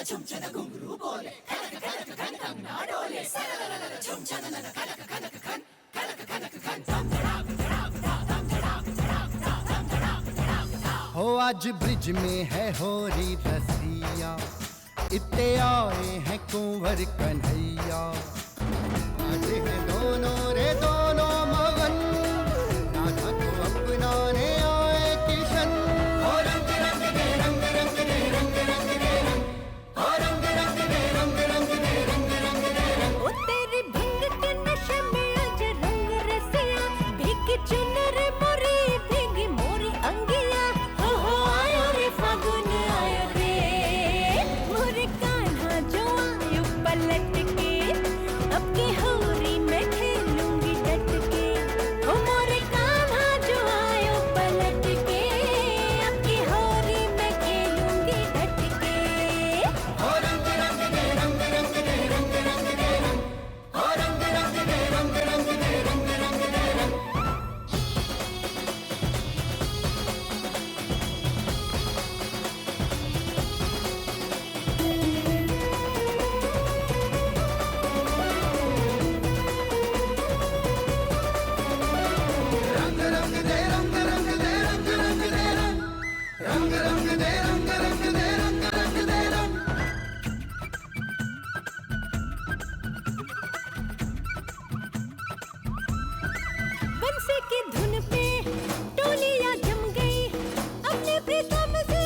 हो आज ब्रिज में है होरी रसिया, इतने आए हैं कुंवर कन्हैया। आज है दोनों रे दोनों मगन, राधा को अपनाने आए किशन। हो रंग रंग दे रंग रंग दे रंग रंग दे रंग, हो रंग रंग दे रंग रंग दे रंग रंग दे रंग। ओ तेरी भंग के नशे में आज रंग रसिया, भीगी चुनर मोरी भीगी मोरी अंगिया। हो आयो रे फागुन आयो रे, मोरे कान्हा जो आयो पलट के, अब की होरी में खेलूंगी डट के। ओ मोरे कान्हा जो आयो पलट के, अब की होरी में खेलूंगी डट के। हो रंग रंग दे रंग रंग दे रंग रंग दे रंग, हो रंग रंग दे रंग रंग दे रंग रंग दे रंग। रंग रंग दे रंग रंग दे रंग रंग दे रंग, रंग रंग दे रंग रंग दे रंग रंग दे रंग। बंसी की धुन पे टोलियां जम गई, अपने प्रीतम से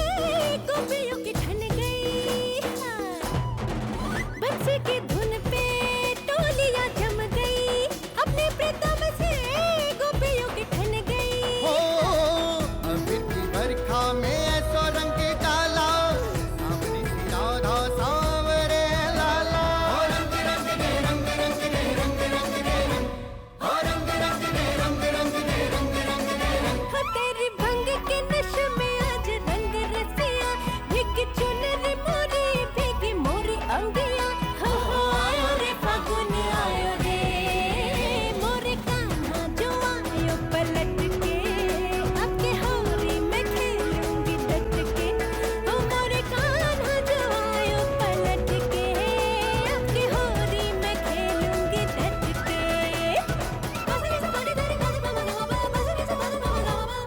गोपियों की ठन गई। बंसी की धुन पे टोलियां जम गई, अपने प्रीतम से गोपियों की ठन गई। हो अमृत की बरखा में ऐसो रंग डाला, सावरी सी राधा सांवरे लाला। हो रंग रंग दे रंग रंग दे रंग रंग दे रंग, हो रंग रंग दे रंग रंग दे रंग रंग दे रंग। हो तेरी भंग के नशे में आज रंग रसिया, भीगी चुनर मोरी भीगी मोरी अंगिया। हो आयो रे फागुन आयो रे, मोरे कान्हा जो आयो पलट के, अब के होरी में खेलूंगी डट के। हो मोरे कान्हा जो आयो पलट के, अब के होरी में खेलूंगी डट के। बसरी से बड़ी तेरी गाली मामा गामा, बसरी से बड़ी मामा गामा,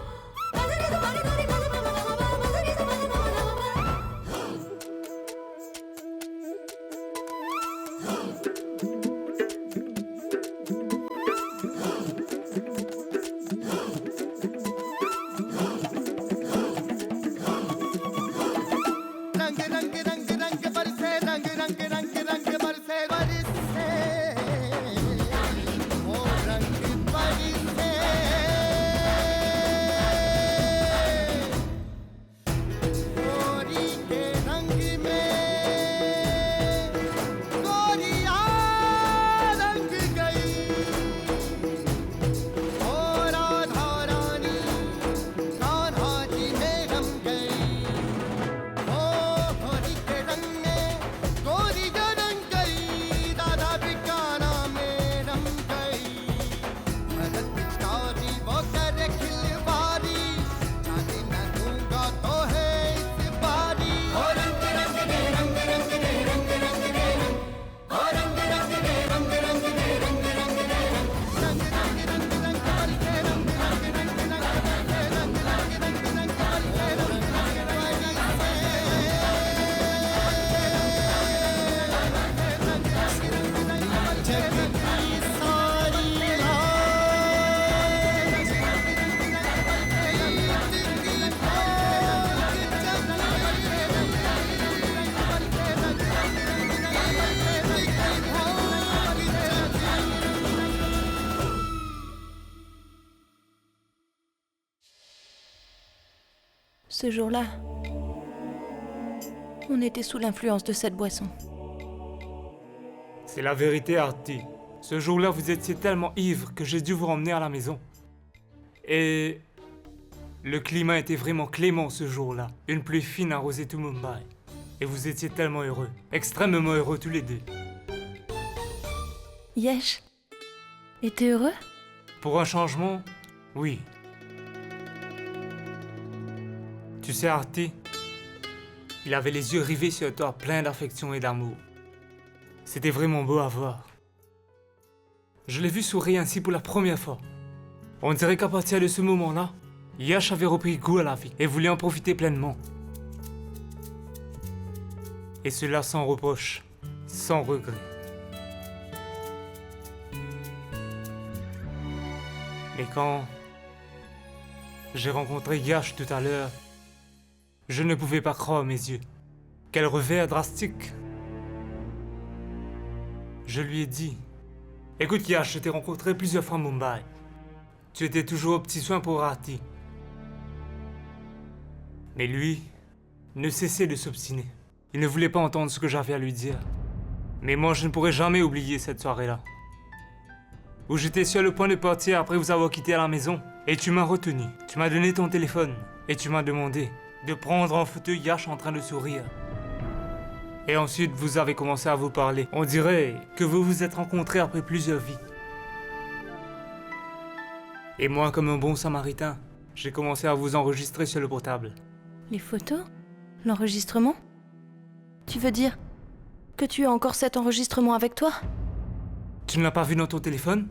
बसरी से बड़ी तेरी गाली मामा गामा, बसरी से बड़ी मामा गामा। रंग रंग रंग रंग बरसे, रंग रंग रंग रंग बरसे बरसे, ओ रंग बरसे। गोरी के रंग में गोरिया रंग गई, ओ राधा रानी कान्हा जी में रम गई। ओ होरी के रंग में गोरी जो रंग गई, राधा भी कान्हा में रम गई। भरत पिचकारी वो करे खिलवारी, जाने न दूंगा तो है इस बारी। हो रंग रंग दे रंग रंग दे रंग रंग दे रंग, हो रंग रंग दे रंग रंग दे रंग रंग दे रंग। रंग रंग रंग रंग बरसे, रंग रंग रंग रंग बरसे, रंग रंग रंग रंग बरसे, रंग Ce jour-là, on était sous l'influence de cette boisson. C'est la vérité, Artie. Ce jour-là, vous étiez tellement ivre que j'ai dû vous ramener à la maison. Et le climat était vraiment clément ce jour-là. Une pluie fine arrosait tout Mumbai. Et vous étiez tellement heureux, extrêmement heureux tous les deux. Yesh, et t'es heureux? Pour un changement, oui. Tu sais, Artie, Il avait les yeux rivés sur toi, plein d'affection et d'amour. C'était vraiment beau à voir. Je l'ai vu sourire ainsi pour la première fois. On dirait qu'à partir de ce moment-là, Yash avait repris goût à la vie et voulait en profiter pleinement. Et cela sans reproche, sans regret. Mais quand j'ai rencontré Yash tout à l'heure, je ne pouvais pas croire mes yeux. Quel revers drastique. Je lui ai dit, écoute Yash, je t'ai rencontré plusieurs fois à Mumbai. Tu étais toujours au petit soin pour Rati. Mais lui ne cessait de s'obstiner. Il ne voulait pas entendre ce que j'avais à lui dire. Mais moi, je ne pourrai jamais oublier cette soirée-là. Où j'étais sur le point de partir après vous avoir quitté à la maison. Et tu m'as retenu. Tu m'as donné ton téléphone. Et tu m'as demandé de prendre en photo Yash en train de sourire. Et ensuite, vous avez commencé à vous parler. On dirait que vous vous êtes rencontrés après plusieurs vies. Et moi, comme un bon samaritain, j'ai commencé à vous enregistrer sur le portable. Les photos? L'enregistrement? Tu veux dire que tu as encore cet enregistrement avec toi? Tu ne l'as pas vu dans ton téléphone?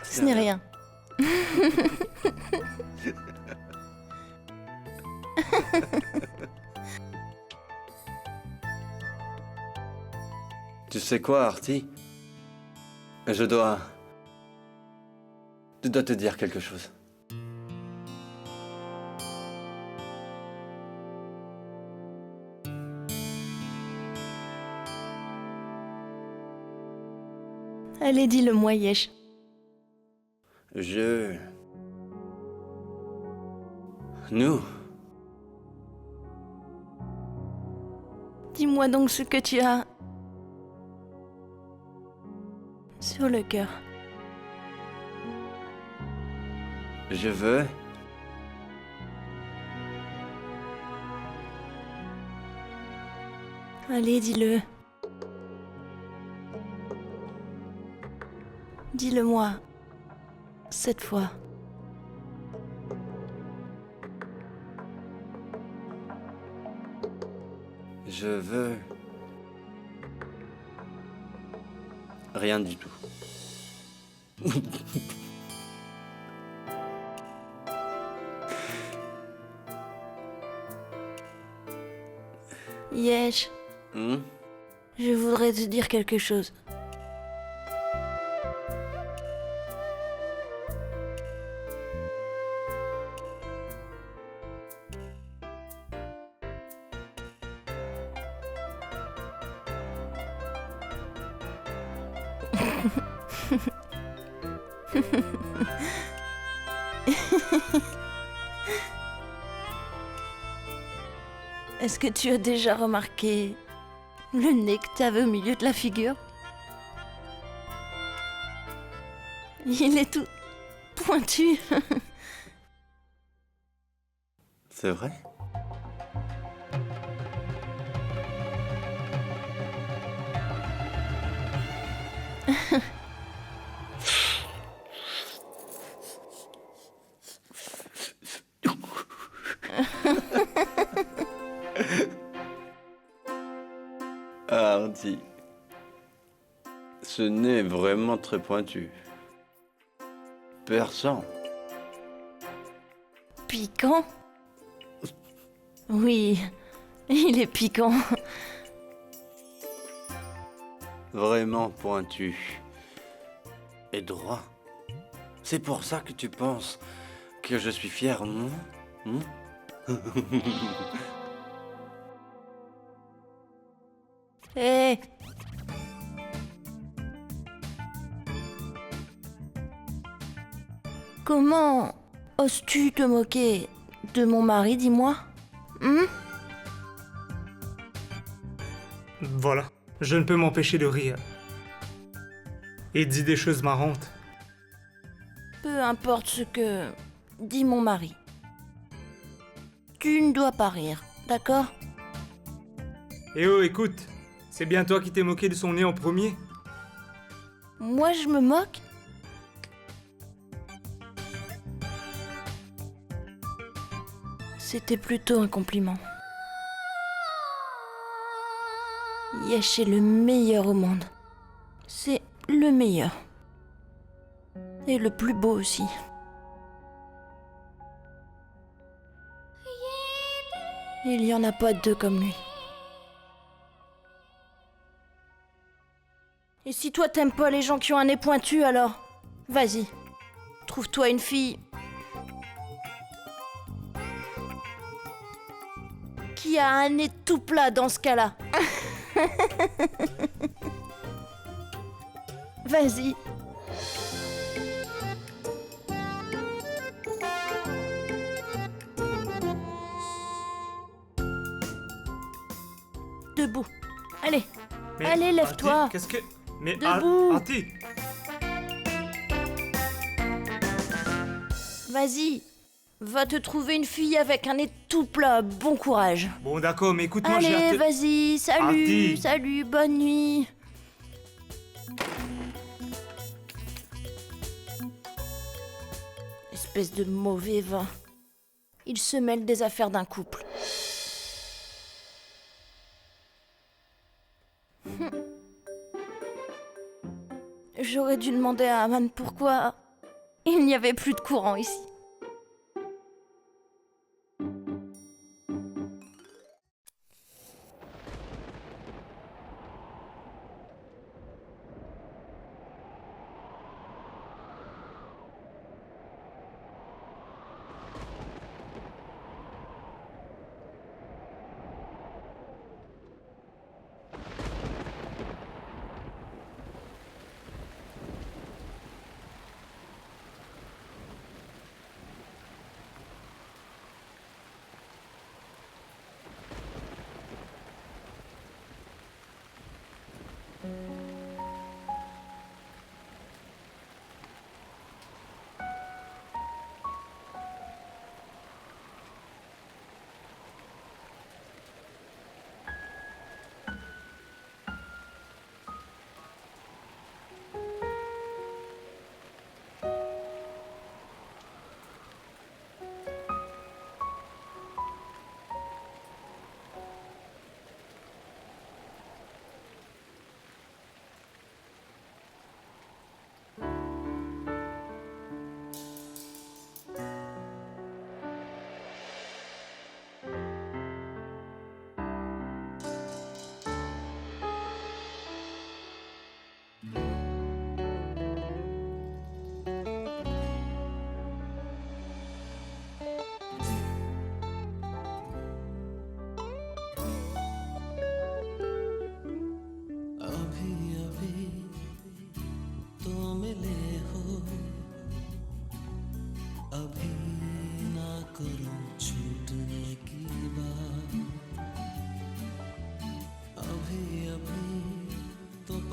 Ce n'est rien. Tu sais quoi, Artie? Je dois te dire quelque chose. Allez, dis-le-moi, Yesh. Nous, Dis-moi donc ce que tu as sur le cœur. je veux... Allez, dis-le. Dis-le-moi. Cette fois. Je veux... Rien du tout. Yesh, Hmm? je voudrais te dire quelque chose. Est-ce que tu as déjà remarqué le nez que t'avais au milieu de la figure? Il est tout pointu. C'est vrai? Hardy. Ce nez est vraiment très pointu. Perçant. Piquant? Oui, il est piquant. Vraiment pointu. Et droit. C'est pour ça que tu penses que je suis fier, non? Hé! Comment oses-tu te moquer de mon mari, dis-moi? Voilà, je ne peux m'empêcher de rire. Et dit des choses marrantes. Peu importe ce que dit mon mari. Tu ne dois pas rire, d'accord? Eh oh, écoute, c'est bien toi qui t'es moqué de son nez en premier? Moi, je me moque? C'était plutôt un compliment. Yesh est le meilleur au monde. C'est le meilleur. Et le plus beau aussi. Il n'y en a pas deux comme lui. Et si toi t'aimes pas les gens qui ont un nez pointu, alors vas-y, trouve-toi une fille qui a un nez tout plat dans ce cas-là. Vas-y. Debout. Allez. Mais, Allez, lève-toi. Artie, qu'est-ce que... Mais Debout. Artie! Vas-y. Va te trouver une fille avec un nez tout plat. Bon courage. Bon d'accord, mais écoute-moi, j'ai Allez, hâte de- vas-y. Salut. Artie. Salut. Bonne nuit. Espèce de mauvais vin. Il se mêle des affaires d'un couple. J'aurais dû demander à Aman pourquoi il n'y avait plus de courant ici.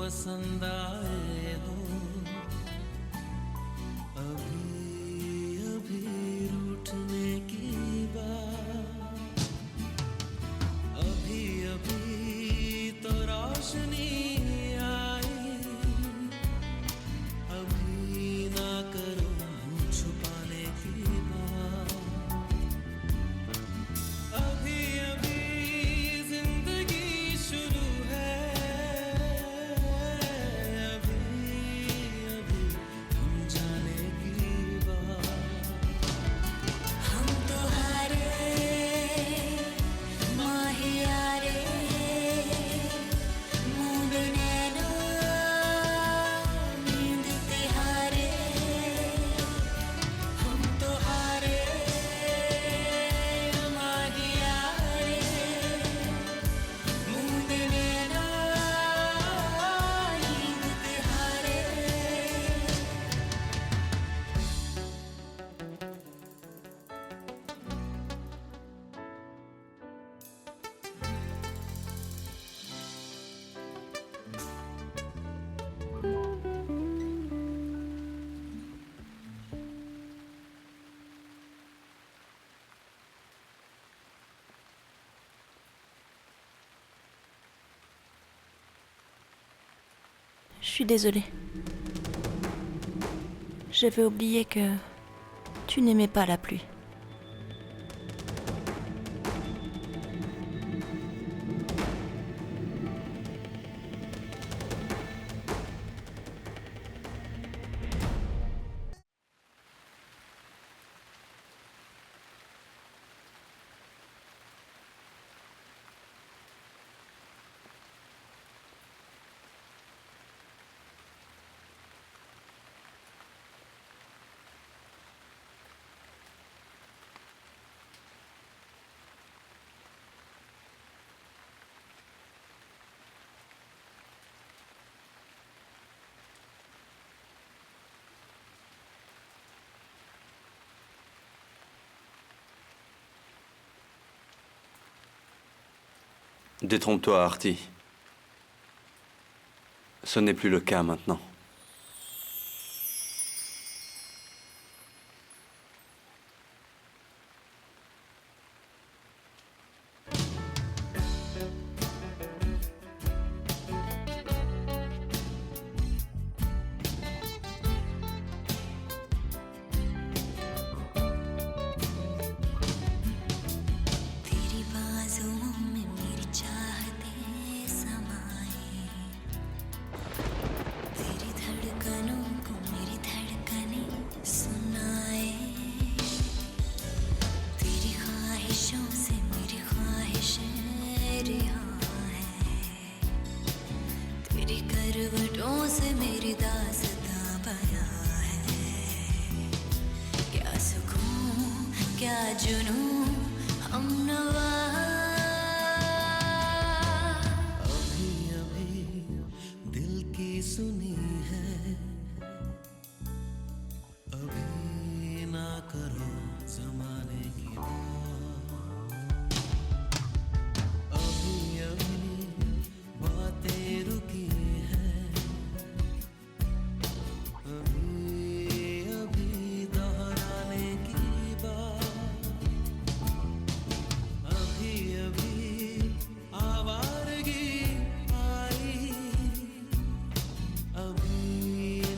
पसंद आए हो अभी अभी रूठने की बात अभी अभी तो रोशनी आई अभी ना करो मुँह छुपाने की बात अभी अभी जिंदगी शुरू है अभी अभी हम जाने की Je suis désolée. J'avais oublié que tu n'aimais pas la pluie. Détrompe-toi, Artie. Ce n'est plus le cas maintenant. तेरी बाजुओं में मेरी चाहतें समाए, तेरी धड़कनों को मेरी धड़कनें सुनाए, तेरी ख्वाहिशों से मेरी ख्वाहिशें रिहा है, तेरी करवटों से मेरी दास्तां बयां है। क्या सुकून क्या जुनून हमनवा। अभी अभी दिल की सुनी है, अभी ना करो जमाने की बात। अभी अभी बातें रुकी हैं, अभी अभी दोहराने की बात। अभी अभी आवारगी आई, अभी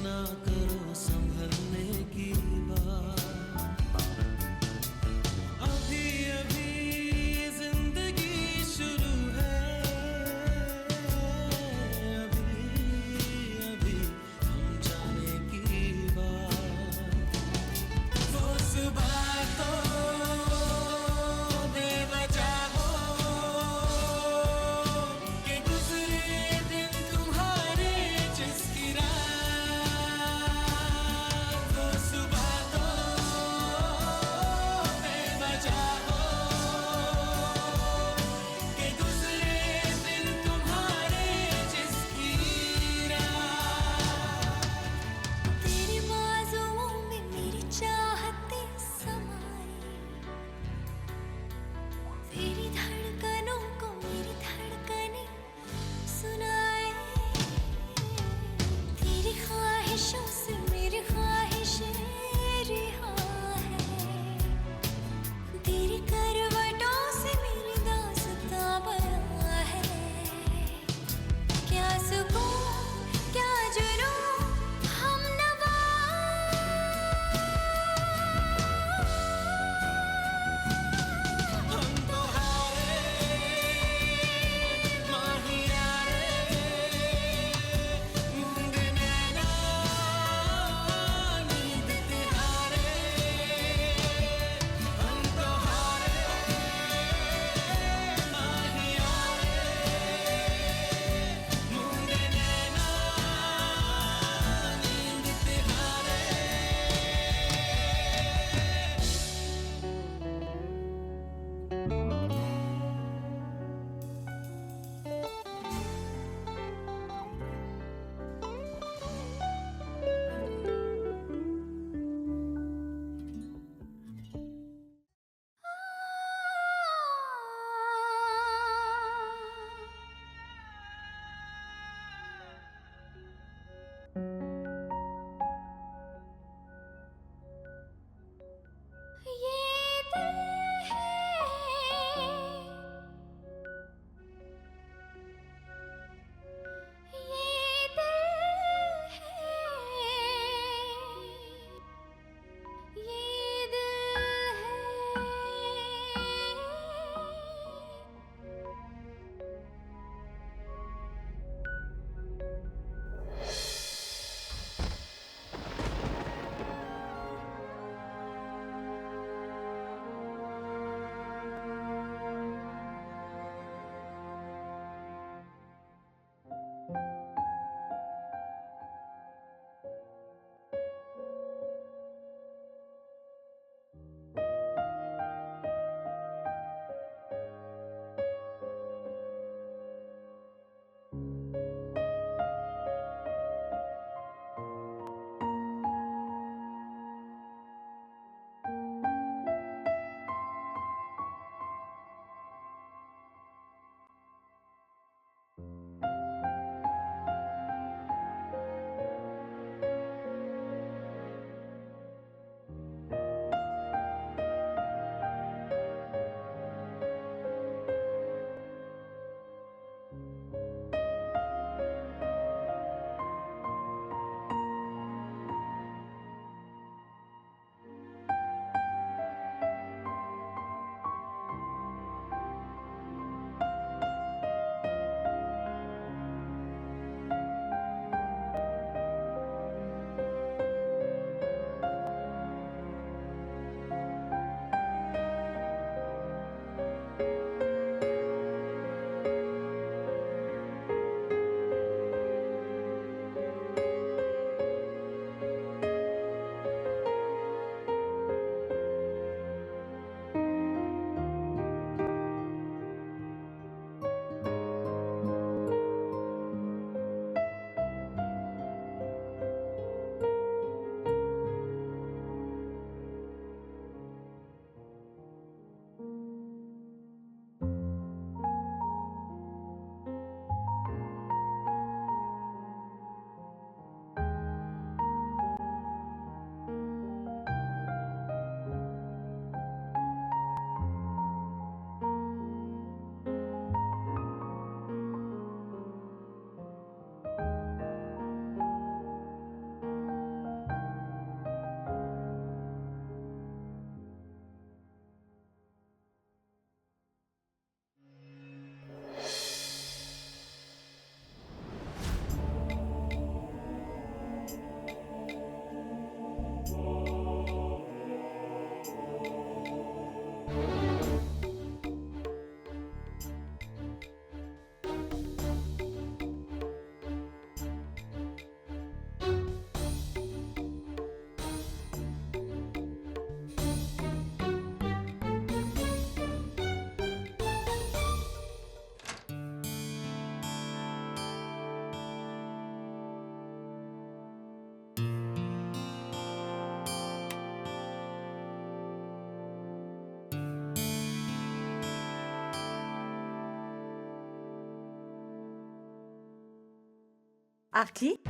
Artie?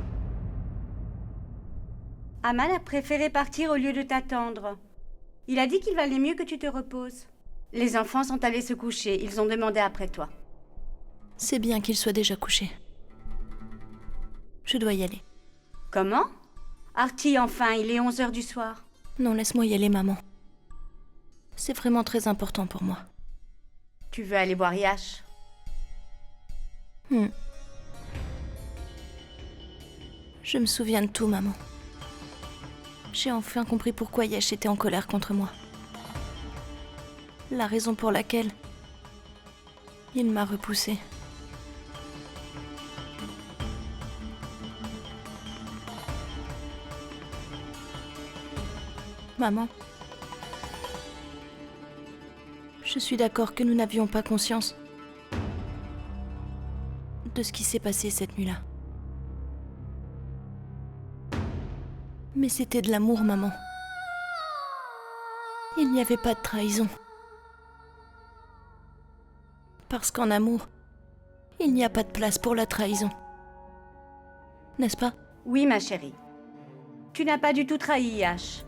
Aman a préféré partir au lieu de t'attendre. Il a dit qu'il valait mieux que tu te reposes. Les enfants sont allés se coucher. Ils ont demandé après toi. C'est bien qu'il soit déjà couché. Je dois y aller. Comment? Artie, enfin, il est 11h du soir. Non, laisse-moi y aller, maman. C'est vraiment très important pour moi. Tu veux aller voir Yash? Je me souviens de tout, maman. J'ai enfin compris pourquoi Yash était en colère contre moi. La raison pour laquelle il m'a repoussée. Maman, je suis d'accord que nous n'avions pas conscience de ce qui s'est passé cette nuit-là. Mais c'était de l'amour, maman. Il n'y avait pas de trahison. Parce qu'en amour, il n'y a pas de place pour la trahison. N'est-ce pas? Oui, ma chérie. Tu n'as pas du tout trahi Yash.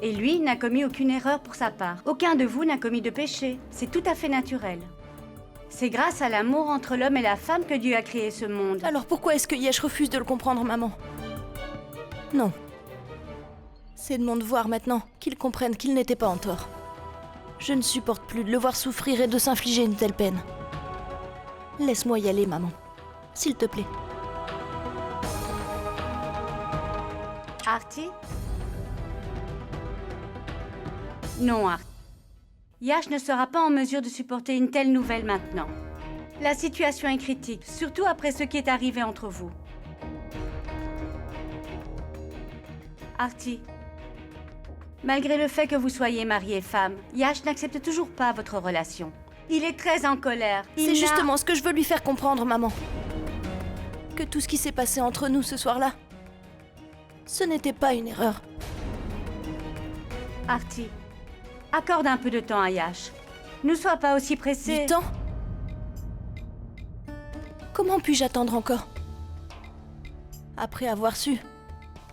Et lui n'a commis aucune erreur pour sa part. Aucun de vous n'a commis de péché. C'est tout à fait naturel. C'est grâce à l'amour entre l'homme et la femme que Dieu a créé ce monde. Alors pourquoi est-ce que Yash refuse de le comprendre, maman? Non. C'est de mon devoir maintenant qu'il comprenne qu'il n'était pas en tort. Je ne supporte plus de le voir souffrir et de s'infliger une telle peine. Laisse-moi y aller, maman. S'il te plaît. Artie? Non, Artie. Yash ne sera pas en mesure de supporter une telle nouvelle maintenant. La situation est critique, surtout après ce qui est arrivé entre vous. Artie, malgré le fait que vous soyez mariée et femme, Yash n'accepte toujours pas votre relation. Il est très en colère. C'est justement ce que je veux lui faire comprendre, maman. Que tout ce qui s'est passé entre nous ce soir-là, ce n'était pas une erreur. Artie, accorde un peu de temps à Yash. Ne sois pas aussi pressée. Du temps? Comment puis-je attendre encore? Après avoir su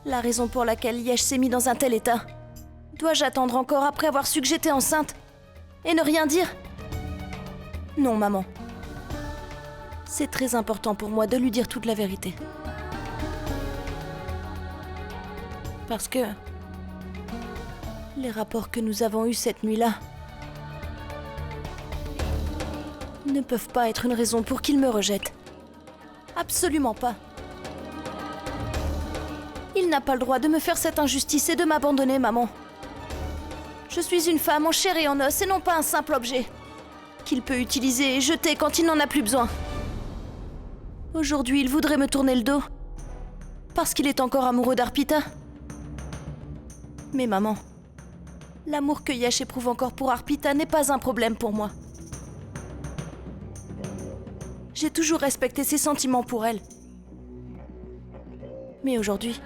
la raison pour laquelle Yash s'est mis dans un tel état, dois-je attendre encore après avoir su que j'étais enceinte et ne rien dire? Non, maman. C'est très important pour moi de lui dire toute la vérité. Parce que les rapports que nous avons eus cette nuit-là ne peuvent pas être une raison pour qu'il me rejette. Absolument pas. Il n'a pas le droit de me faire cette injustice et de m'abandonner, maman. Je suis une femme en chair et en os et non pas un simple objet qu'il peut utiliser et jeter quand il n'en a plus besoin. Aujourd'hui, il voudrait me tourner le dos parce qu'il est encore amoureux d'Arpita. Mais maman, l'amour que Yash éprouve encore pour Arpita n'est pas un problème pour moi. J'ai toujours respecté ses sentiments pour elle. Mais aujourd'hui,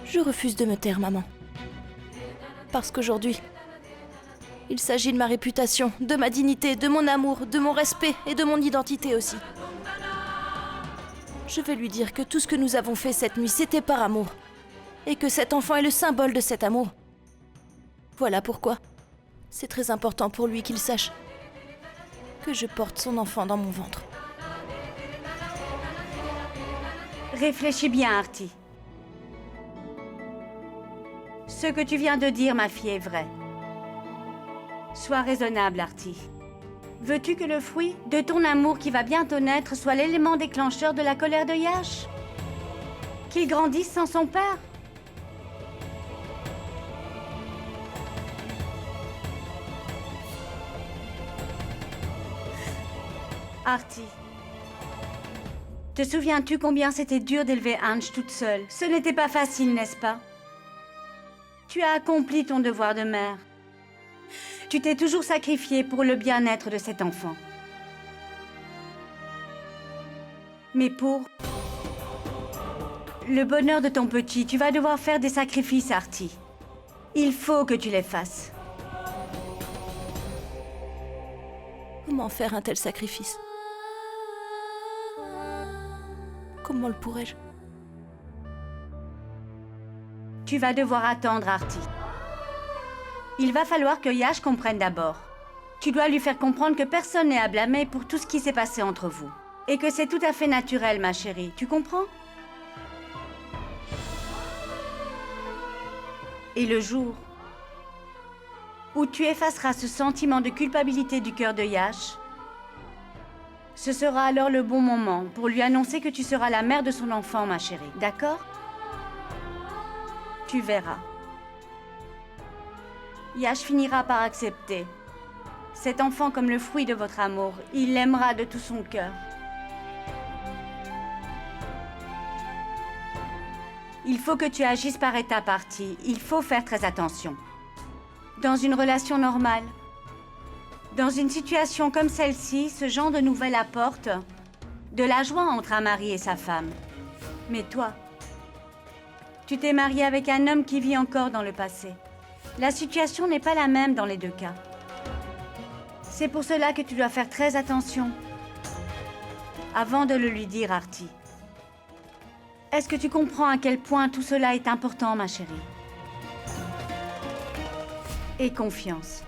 je refuse de me taire, maman. Parce qu'aujourd'hui, il s'agit de ma réputation, de ma dignité, de mon amour, de mon respect et de mon identité aussi. Je vais lui dire que tout ce que nous avons fait cette nuit, c'était par amour. Et que cet enfant est le symbole de cet amour. Voilà pourquoi c'est très important pour lui qu'il sache que je porte son enfant dans mon ventre. Réfléchis bien, Artie. Ce que tu viens de dire, ma fille, est vrai. Sois raisonnable, Artie. Veux-tu que le fruit de ton amour qui va bientôt naître soit l'élément déclencheur de la colère de Yash? Qu'il grandisse sans son père? Artie, te souviens-tu combien c'était dur d'élever Ange toute seule? Ce n'était pas facile, n'est-ce pas? Tu as accompli ton devoir de mère. Tu t'es toujours sacrifiée pour le bien-être de cet enfant. Mais pour le bonheur de ton petit, tu vas devoir faire des sacrifices, Artie. Il faut que tu les fasses. Comment faire un tel sacrifice? Comment le pourrais-je? Tu vas devoir attendre, Artie. Il va falloir que Yash comprenne d'abord. Tu dois lui faire comprendre que personne n'est à blâmer pour tout ce qui s'est passé entre vous. Et que c'est tout à fait naturel, ma chérie. Tu comprends? Et le jour où tu effaceras ce sentiment de culpabilité du cœur de Yash, ce sera alors le bon moment pour lui annoncer que tu seras la mère de son enfant, ma chérie. D'accord? Tu verras. Yash finira par accepter. Cet enfant comme le fruit de votre amour, il l'aimera de tout son cœur. Il faut que tu agisses par étapes, Artie. Il faut faire très attention. Dans une relation normale, dans une situation comme celle-ci, ce genre de nouvelles apporte de la joie entre un mari et sa femme. Mais toi, tu t'es mariée avec un homme qui vit encore dans le passé. La situation n'est pas la même dans les deux cas. C'est pour cela que tu dois faire très attention avant de le lui dire, Artie. Est-ce que tu comprends à quel point tout cela est important, ma chérie? Et confiance.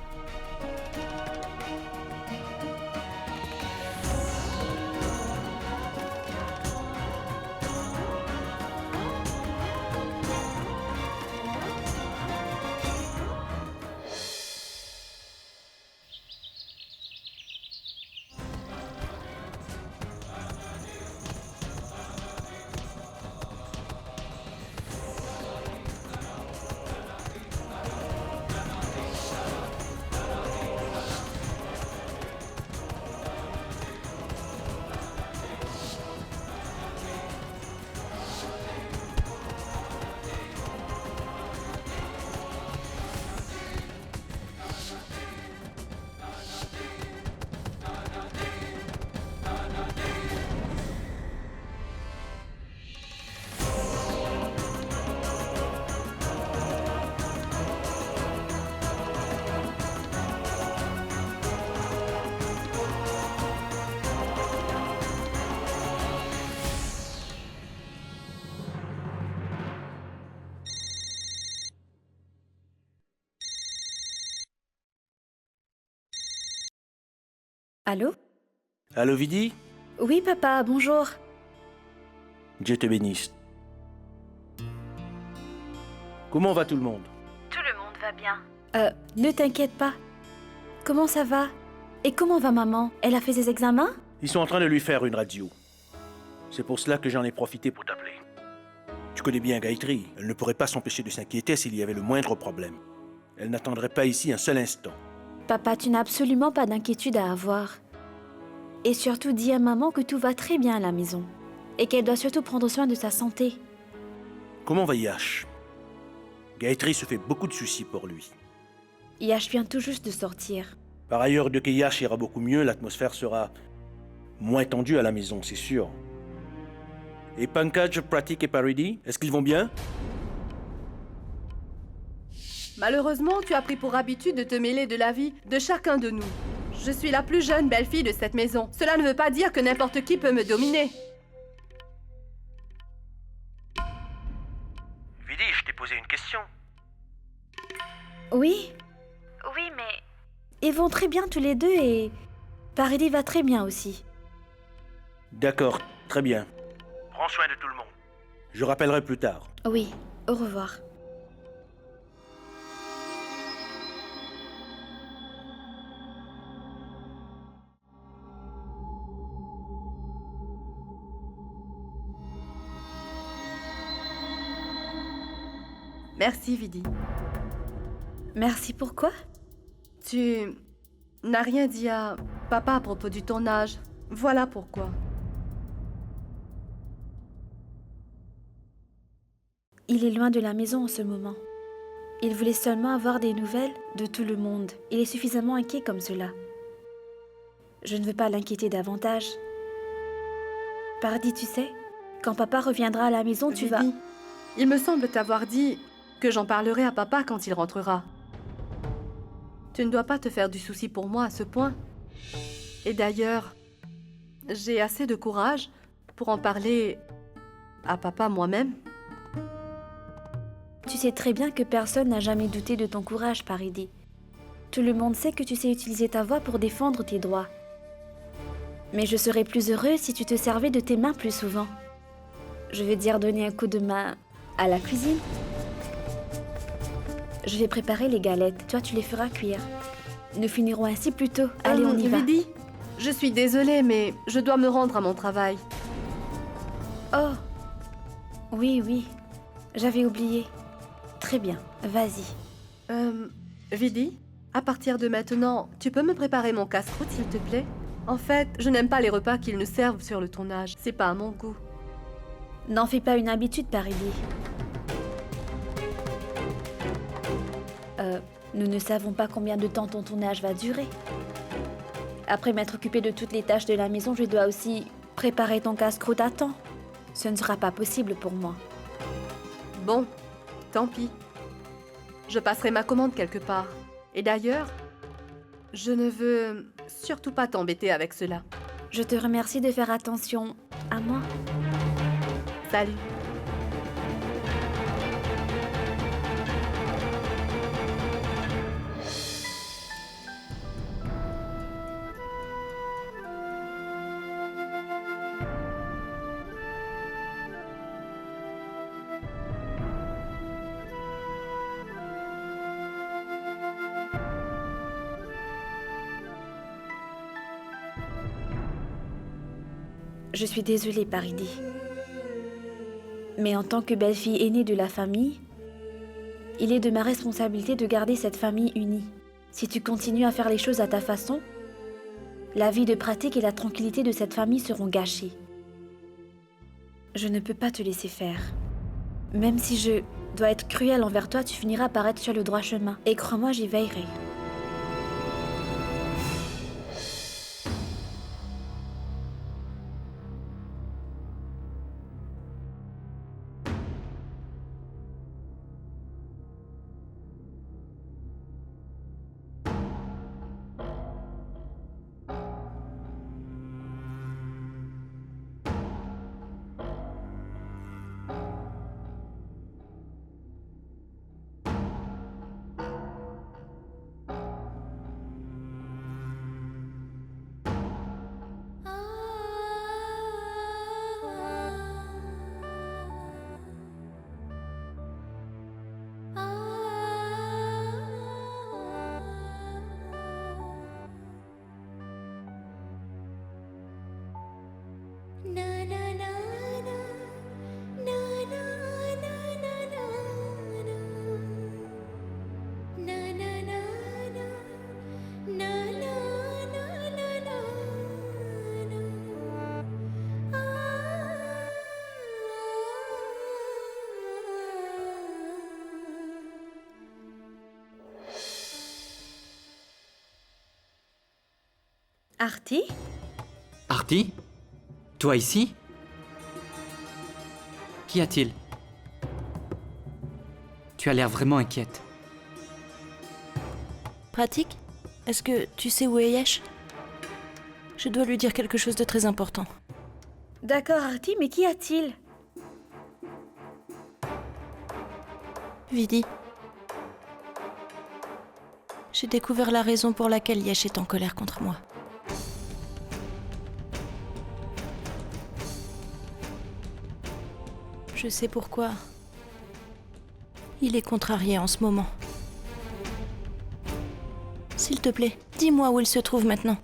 Allô? Allô, Vidi? Oui, papa, bonjour. Dieu te bénisse. Comment va tout le monde? Tout le monde va bien. Ne t'inquiète pas. Comment ça va? Et comment va maman? Elle a fait ses examens? Ils sont en train de lui faire une radio. C'est pour cela que j'en ai profité pour t'appeler. Tu connais bien Gayatri. Elle ne pourrait pas s'empêcher de s'inquiéter s'il y avait le moindre problème. Elle n'attendrait pas ici un seul instant. Papa, tu n'as absolument pas d'inquiétude à avoir. Et surtout, dis à maman que tout va très bien à la maison. Et qu'elle doit surtout prendre soin de sa santé. Comment va Yash? Gayatri se fait beaucoup de soucis pour lui. Yash vient tout juste de sortir. Par ailleurs, dès que Yash ira beaucoup mieux, l'atmosphère sera moins tendue à la maison, c'est sûr. Et Pankaj, Pratik et Paridi, est-ce qu'ils vont bien? Malheureusement, tu as pris pour habitude de te mêler de la vie de chacun de nous. Je suis la plus jeune belle-fille de cette maison. Cela ne veut pas dire que n'importe qui peut me dominer. Vidi, je t'ai posé une question. Oui? Oui, mais... Ils vont très bien tous les deux et... Paridi va très bien aussi. D'accord, très bien. Prends soin de tout le monde. Je rappellerai plus tard. Oui, au revoir. Merci, Vidi. Merci, pourquoi? Tu n'as rien dit à papa à propos du tournage. Voilà pourquoi. Il est loin de la maison en ce moment. Il voulait seulement avoir des nouvelles de tout le monde. Il est suffisamment inquiet comme cela. Je ne veux pas l'inquiéter davantage. Pardi, tu sais, quand papa reviendra à la maison, tu vas... Il me semble t'avoir dit que j'en parlerai à papa quand il rentrera. Tu ne dois pas te faire du souci pour moi à ce point. Et d'ailleurs, j'ai assez de courage pour en parler à papa moi-même. Tu sais très bien que personne n'a jamais douté de ton courage, Paridi. Tout le monde sait que tu sais utiliser ta voix pour défendre tes droits. Mais je serais plus heureuse si tu te servais de tes mains plus souvent. Je veux dire donner un coup de main à la cuisine. Je vais préparer les galettes, toi tu les feras cuire. Nous finirons ainsi plus tôt. Allez, on y va. Vidi, je suis désolée, mais je dois me rendre à mon travail. Oh, oui, oui, j'avais oublié. Très bien, vas-y. Vidi, à partir de maintenant, tu peux me préparer mon casse-croûte, s'il te plaît? En fait, je n'aime pas les repas qu'ils nous servent sur le tournage. C'est pas à mon goût. N'en fais pas une habitude, Paridi. Nous ne savons pas combien de temps ton tournage va durer. Après m'être occupée de toutes les tâches de la maison, je dois aussi préparer ton casse-croûte à temps. Ce ne sera pas possible pour moi. Bon, tant pis. Je passerai ma commande quelque part. Et d'ailleurs, je ne veux surtout pas t'embêter avec cela. Je te remercie de faire attention à moi. Salut. Je suis désolée, Paridi. Mais en tant que belle-fille aînée de la famille, il est de ma responsabilité de garder cette famille unie. Si tu continues à faire les choses à ta façon, la vie de pratique et la tranquillité de cette famille seront gâchées. Je ne peux pas te laisser faire. Même si je dois être cruelle envers toi, tu finiras par être sur le droit chemin. Et crois-moi, j'y veillerai. Artie? Artie? Toi ici? Qu'y a-t-il? Tu as l'air vraiment inquiète. Pratique? Est-ce que tu sais où est Yesh? Je dois lui dire quelque chose de très important. D'accord, Artie, mais qu'y a-t-il? Vidi. J'ai découvert la raison pour laquelle Yesh est en colère contre moi. Je sais pourquoi. Il est contrarié en ce moment. S'il te plaît, dis-moi où il se trouve maintenant.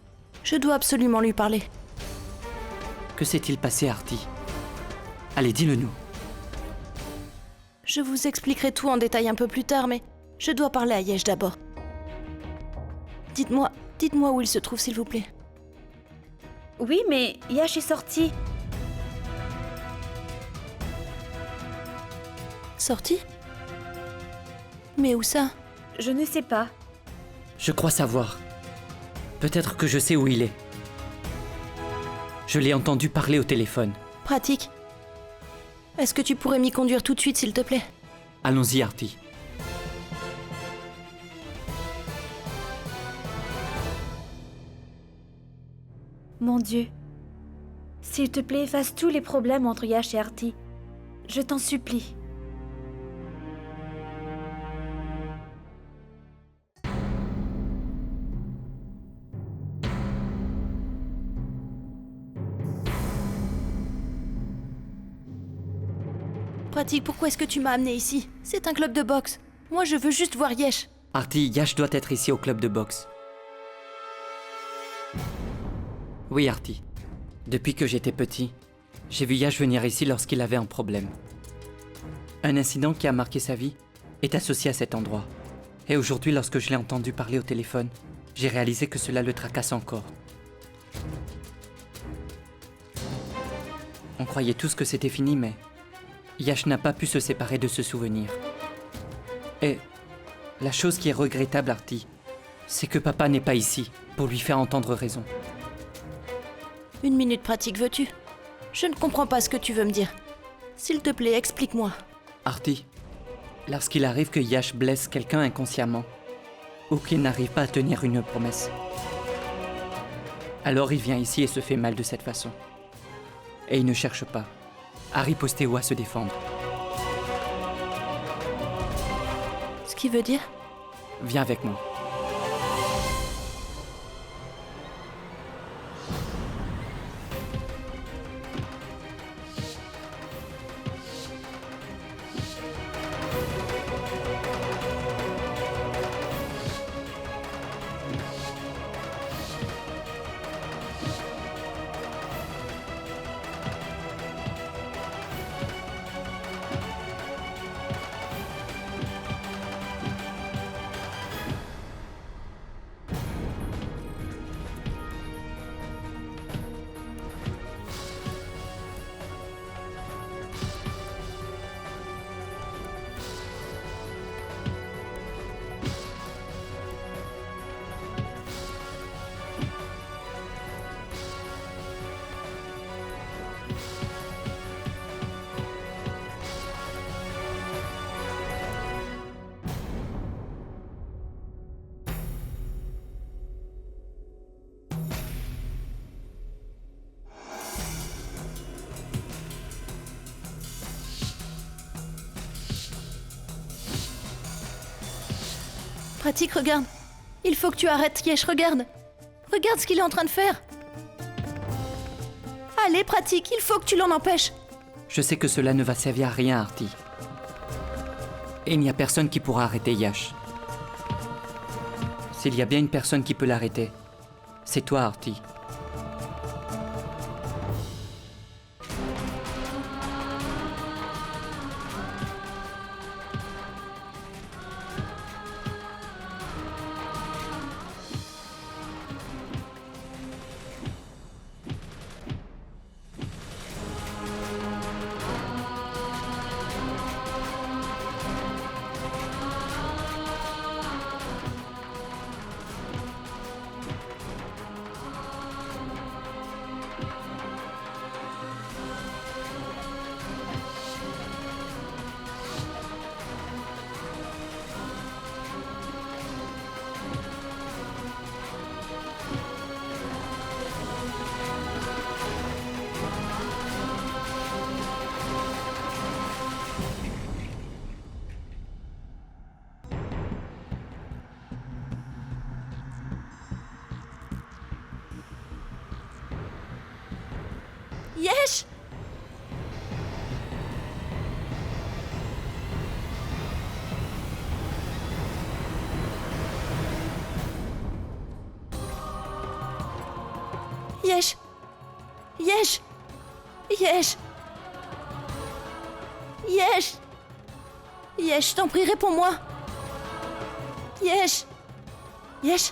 Je dois absolument lui parler. Que s'est-il passé, Artie? Allez, dis-le-nous. Je vous expliquerai tout en détail un peu plus tard, mais je dois parler à Yesh d'abord. Dites-moi où il se trouve, s'il vous plaît. Oui, mais Yesh est sorti. Sorti? Mais où ça? Je ne sais pas. Je crois savoir. Peut-être que je sais où il est. Je l'ai entendu parler au téléphone. Pratique. Est-ce que tu pourrais m'y conduire tout de suite, s'il te plaît? Allons-y, Artie. Mon Dieu. S'il te plaît, efface tous les problèmes entre Yesh et Artie. Je t'en supplie. Pratique, pourquoi est-ce que tu m'as amené ici? C'est un club de boxe. Moi, je veux juste voir Yesh. Artie, Yash doit être ici au club de boxe. Oui, Artie. Depuis que j'étais petit, j'ai vu Yash venir ici lorsqu'il avait un problème. Un incident qui a marqué sa vie est associé à cet endroit. Et aujourd'hui, lorsque je l'ai entendu parler au téléphone, j'ai réalisé que cela le tracasse encore. On croyait tous que c'était fini, mais Yash n'a pas pu se séparer de ce souvenir. Et la chose qui est regrettable, Artie, c'est que papa n'est pas ici pour lui faire entendre raison. Une minute, Pratique, veux-tu? Je ne comprends pas ce que tu veux me dire. S'il te plaît, explique-moi. Artie, lorsqu'il arrive que Yash blesse quelqu'un inconsciemment, ou qu'il n'arrive pas à tenir une promesse, alors il vient ici et se fait mal de cette façon. Et il ne cherche pas à riposter ou à se défendre. Ce qui veut dire? Viens avec moi. Pratique, regarde. Il faut que tu arrêtes, Yesh, regarde. Regarde ce qu'il est en train de faire. Allez, Pratique, il faut que tu l'en empêches. Je sais que cela ne va servir à rien, Artie. Et il n'y a personne qui pourra arrêter Yash. S'il y a bien une personne qui peut l'arrêter, c'est toi, Artie. Yesh! Yesh! Yesh! Yesh! Yesh! Yesh, je t'en prie, réponds-moi! Yesh! Yesh!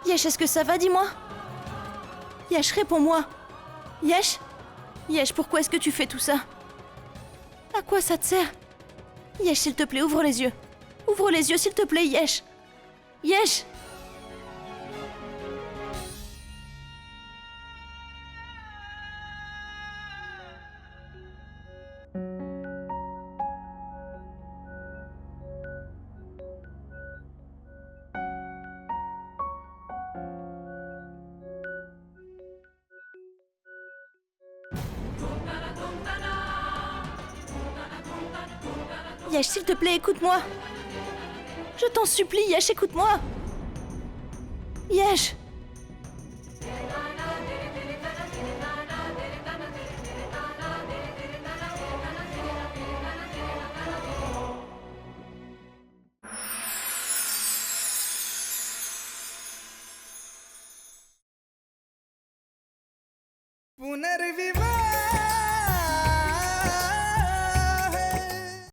Yesh, est-ce que ça va, dis-moi? Yesh, réponds-moi! Yesh? Yesh, pourquoi est-ce que tu fais tout ça? À quoi ça te sert? Yesh, s'il te plaît, ouvre les yeux. Ouvre les yeux, s'il te plaît, Yesh. Yesh! Yesh, s'il te plaît, écoute-moi. Je t'en supplie, Yesh, écoute-moi. Yesh.